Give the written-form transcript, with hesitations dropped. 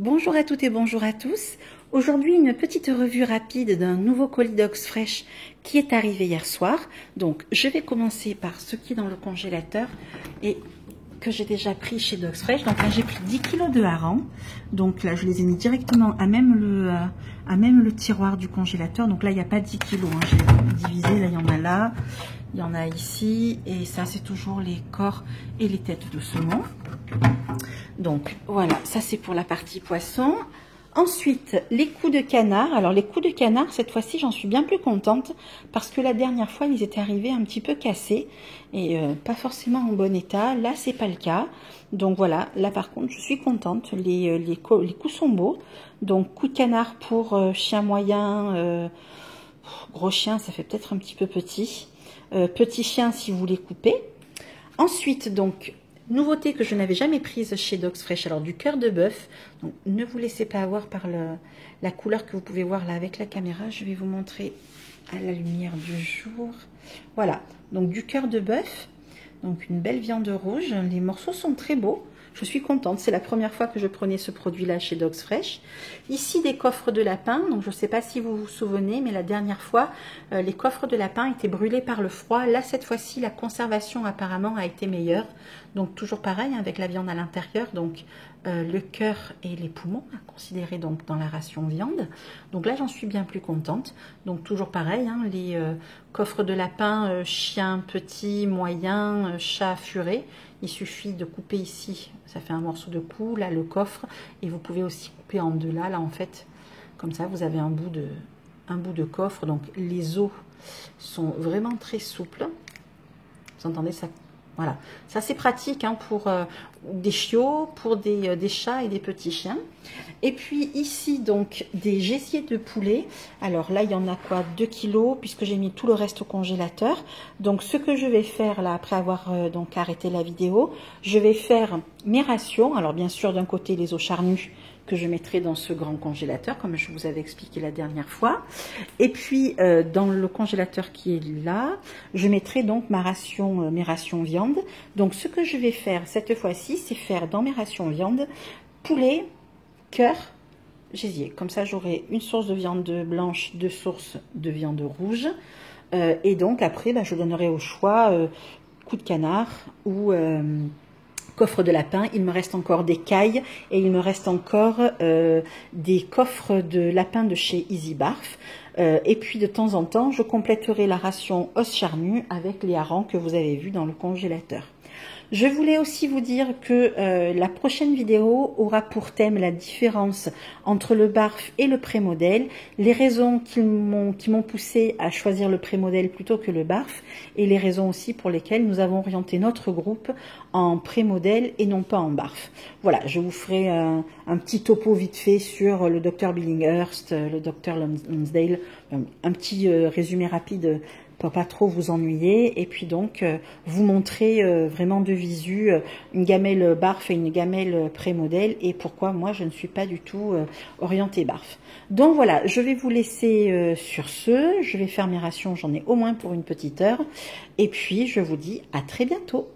Bonjour à toutes et bonjour à tous. Aujourd'hui, une petite revue rapide d'un nouveau colis d'Ox Fresh qui est arrivé hier soir. Donc, je vais commencer par ce qui est dans le congélateur et que j'ai déjà pris chez Dox Fresh. Donc là, j'ai pris 10 kg de harengs. Donc là, je les ai mis directement à même le tiroir du congélateur. Donc là, il n'y a pas 10 kg. Hein. J'ai divisé. Là, il y en a là. Il y en a ici. Et ça, c'est toujours les corps et les têtes de saumon. Donc voilà, ça c'est pour la partie poisson. Ensuite, les coups de canard. Alors les coups de canard, cette fois-ci, j'en suis bien plus contente parce que la dernière fois, ils étaient arrivés un petit peu cassés et pas forcément en bon état. Là, c'est pas le cas. Donc voilà, là par contre, je suis contente. Les coups sont beaux. Donc coup de canard pour chien moyen, gros chien, ça fait peut-être un petit peu petit. Petit chien si vous voulez couper. Ensuite, donc, nouveauté que je n'avais jamais prise chez Dox Fresh, alors du cœur de bœuf. Donc, ne vous laissez pas avoir par la couleur que vous pouvez voir là avec la caméra. Je vais vous montrer à la lumière du jour. Voilà, donc du cœur de bœuf. Donc, une belle viande rouge. Les morceaux sont très beaux. Je suis contente, c'est la première fois que je prenais ce produit-là chez Dox Fresh. Ici, des coffres de lapin. Donc, je ne sais pas si vous vous souvenez, mais la dernière fois, les coffres de lapin étaient brûlés par le froid. Là, cette fois-ci, la conservation apparemment a été meilleure. Donc, toujours pareil, hein, avec la viande à l'intérieur. Donc, le cœur et les poumons à considérer donc dans la ration viande. Donc là, j'en suis bien plus contente. Donc, toujours pareil, hein, les coffres de lapin, chien petit, moyen, chat furé. Il suffit de couper ici, ça fait un morceau de cou, là le coffre, et vous pouvez aussi couper en deux là en fait, comme ça vous avez un bout de coffre. Donc les os sont vraiment très souples, vous entendez ça? Voilà, ça c'est pratique hein, pour des chiots, pour des chats et des petits chiens. Et puis ici donc des gésiers de poulet. Alors là il y en a quoi, 2 kilos puisque j'ai mis tout le reste au congélateur. Donc ce que je vais faire là après avoir donc arrêté la vidéo, je vais faire mes rations. Alors bien sûr d'un côté les os charnus que je mettrai dans ce grand congélateur comme je vous avais expliqué la dernière fois, et puis dans le congélateur qui est là je mettrai donc mes rations viande. Donc ce que je vais faire cette fois-ci, c'est faire dans mes rations viande poulet, cœur, gésier, comme ça j'aurai une source de viande blanche, deux sources de viande rouge, et donc après je donnerai au choix coup de canard ou coffre de lapin. Il me reste encore des cailles et il me reste encore des coffres de lapin de chez Easy Barf. Et puis de temps en temps, je compléterai la ration os charnu avec les harengs que vous avez vus dans le congélateur. Je voulais aussi vous dire que la prochaine vidéo aura pour thème la différence entre le barf et le pré-modèle, les raisons qui m'ont poussé à choisir le pré-modèle plutôt que le barf, et les raisons aussi pour lesquelles nous avons orienté notre groupe en pré-modèle et non pas en barf. Voilà, je vous ferai un petit topo vite fait sur le docteur Billinghurst, le docteur Lonsdale, un petit résumé rapide pour pas trop vous ennuyer, et puis donc vous montrer vraiment de visu une gamelle barf et une gamelle pré-modèle et pourquoi moi je ne suis pas du tout orientée barf. Donc voilà, je vais vous laisser sur ce, je vais faire mes rations, j'en ai au moins pour une petite heure, et puis je vous dis à très bientôt.